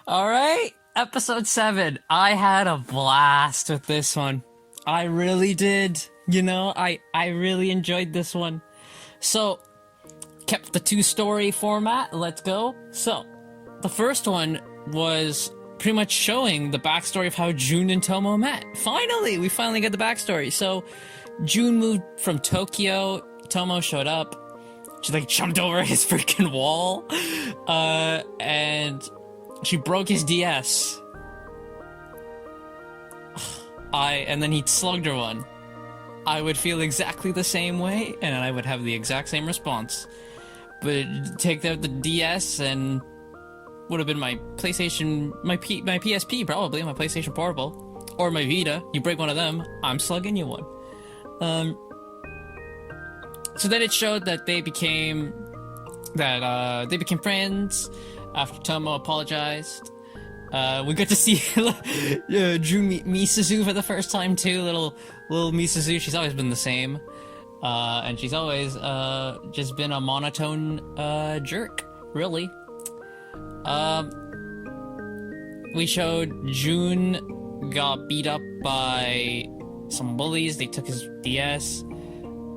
Alright, episode 7. I had a blast with this one. I really did. I really enjoyed this one. So, kept the two-story format. Let's go. So, the first one was pretty much showing the backstory of how Jun and Tomo met. We finally got the backstory. So, Jun moved from Tokyo. Tomo showed up. She jumped over his freaking wall. And she broke his DS. And then he slugged her one. I would feel exactly the same way, and I would have the exact same response. But take out the DS and would have been my PlayStation, my PSP probably, my PlayStation Portable, or my Vita. You break one of them, I'm slugging you one. So then it showed that they became friends after Tomo apologized. We got to see Jun meet Misuzu for the first time too. Little Misuzu. She's always been the same, and she's always just been a monotone jerk. Really. We showed Jun got beat up by some bullies. They took his DS.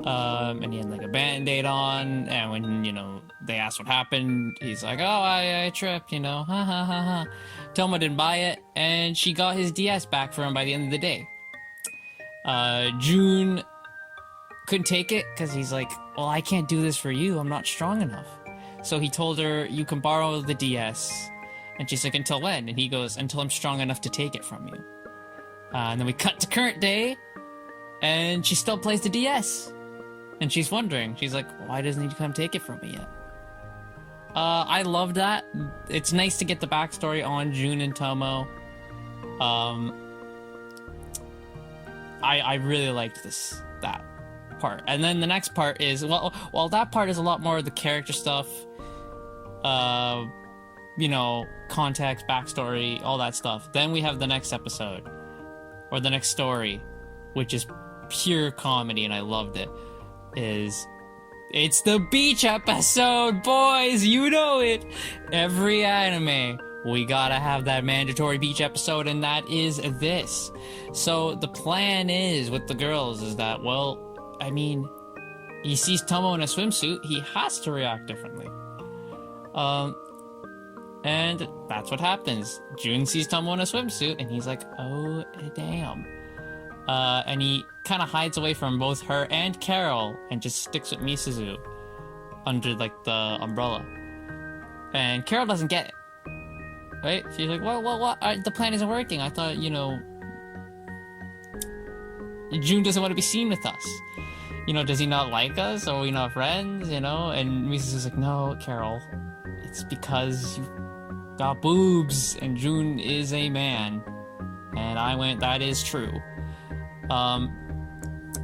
And he had a band-aid on, and when, they asked what happened, he's like, oh, I tripped, ha ha ha ha. Tomo didn't buy it, and she got his DS back for him by the end of the day. Jun couldn't take it, because he's like, well, I can't do this for you, I'm not strong enough. So he told her, you can borrow the DS, and she's like, until when? And he goes, until I'm strong enough to take it from you. And then we cut to current day, and she still plays the DS. And she's wondering, she's like, why doesn't he come take it from me yet? I love that. It's nice to get the backstory on Jun and Tomo. I really liked that part. And then the next part is, well, that part is a lot more of the character stuff. Context, backstory, all that stuff. Then we have the next episode, or the next story, which is pure comedy, and I loved it. It's the beach episode, boys! You know it! Every anime, we gotta have that mandatory beach episode, and that is this. So, the plan is, with the girls, is that, he sees Tomo in a swimsuit, he has to react differently. And that's what happens. Jun sees Tomo in a swimsuit, and he's like, oh, damn. And he kind of hides away from both her and Carol and just sticks with Misuzu under the umbrella. And Carol doesn't get it. Right? She's like, what? The plan isn't working. I thought, Jun doesn't want to be seen with us. Does he not like us? Are we not friends? And Misuzu's like, no, Carol, it's because you got boobs and Jun is a man. And I went, that is true.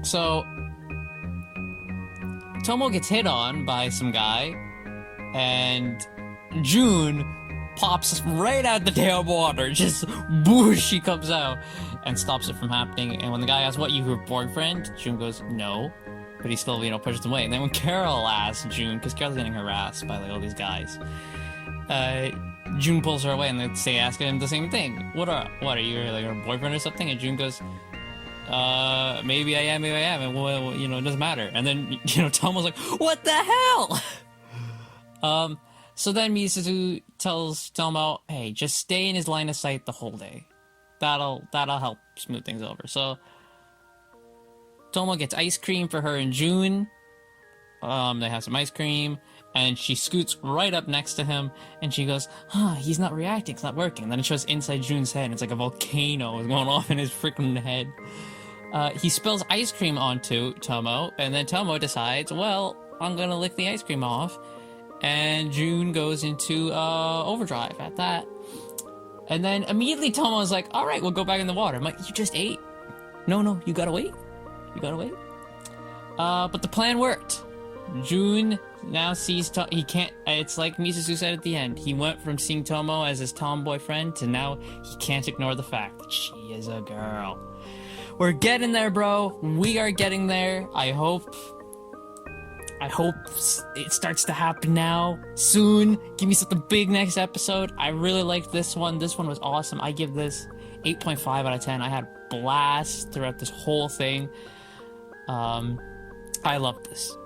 So Tomo gets hit on by some guy, and Jun pops right out the damn water. Just boosh, she comes out and stops it from happening. And when the guy asks, what, you her boyfriend? Jun goes, no. But he still, pushes him away. And then when Carol asks Jun, because Carol's getting harassed by all these guys, Jun pulls her away, and they ask him the same thing. What are you, her boyfriend or something? And Jun goes, maybe I am, and it doesn't matter. And then, Tomo's like, what the hell? So then Misuzu tells Tomo, hey, just stay in his line of sight the whole day. That'll help smooth things over. So Tomo gets ice cream for her and Jun. They have some ice cream, and she scoots right up next to him, and she goes, he's not reacting, it's not working. And then it shows inside Jun's head, and it's like a volcano is going off in his freaking head. He spills ice cream onto Tomo, and then Tomo decides, well, I'm gonna lick the ice cream off, and Jun goes into overdrive at that. And then immediately Tomo's like, alright, we'll go back in the water. I'm like, you just ate. No, you gotta wait. But the plan worked. Jun now sees he can't, it's like Misuzu said at the end, he went from seeing Tomo as his tomboy friend to now he can't ignore the fact that she is a girl. We're getting there, bro. We are getting there. I hope I hope it starts to happen now, soon. Give me something big next episode. I really liked this one. This one was awesome. I give this 8.5 out of 10. I had blast throughout this whole thing. I loved this.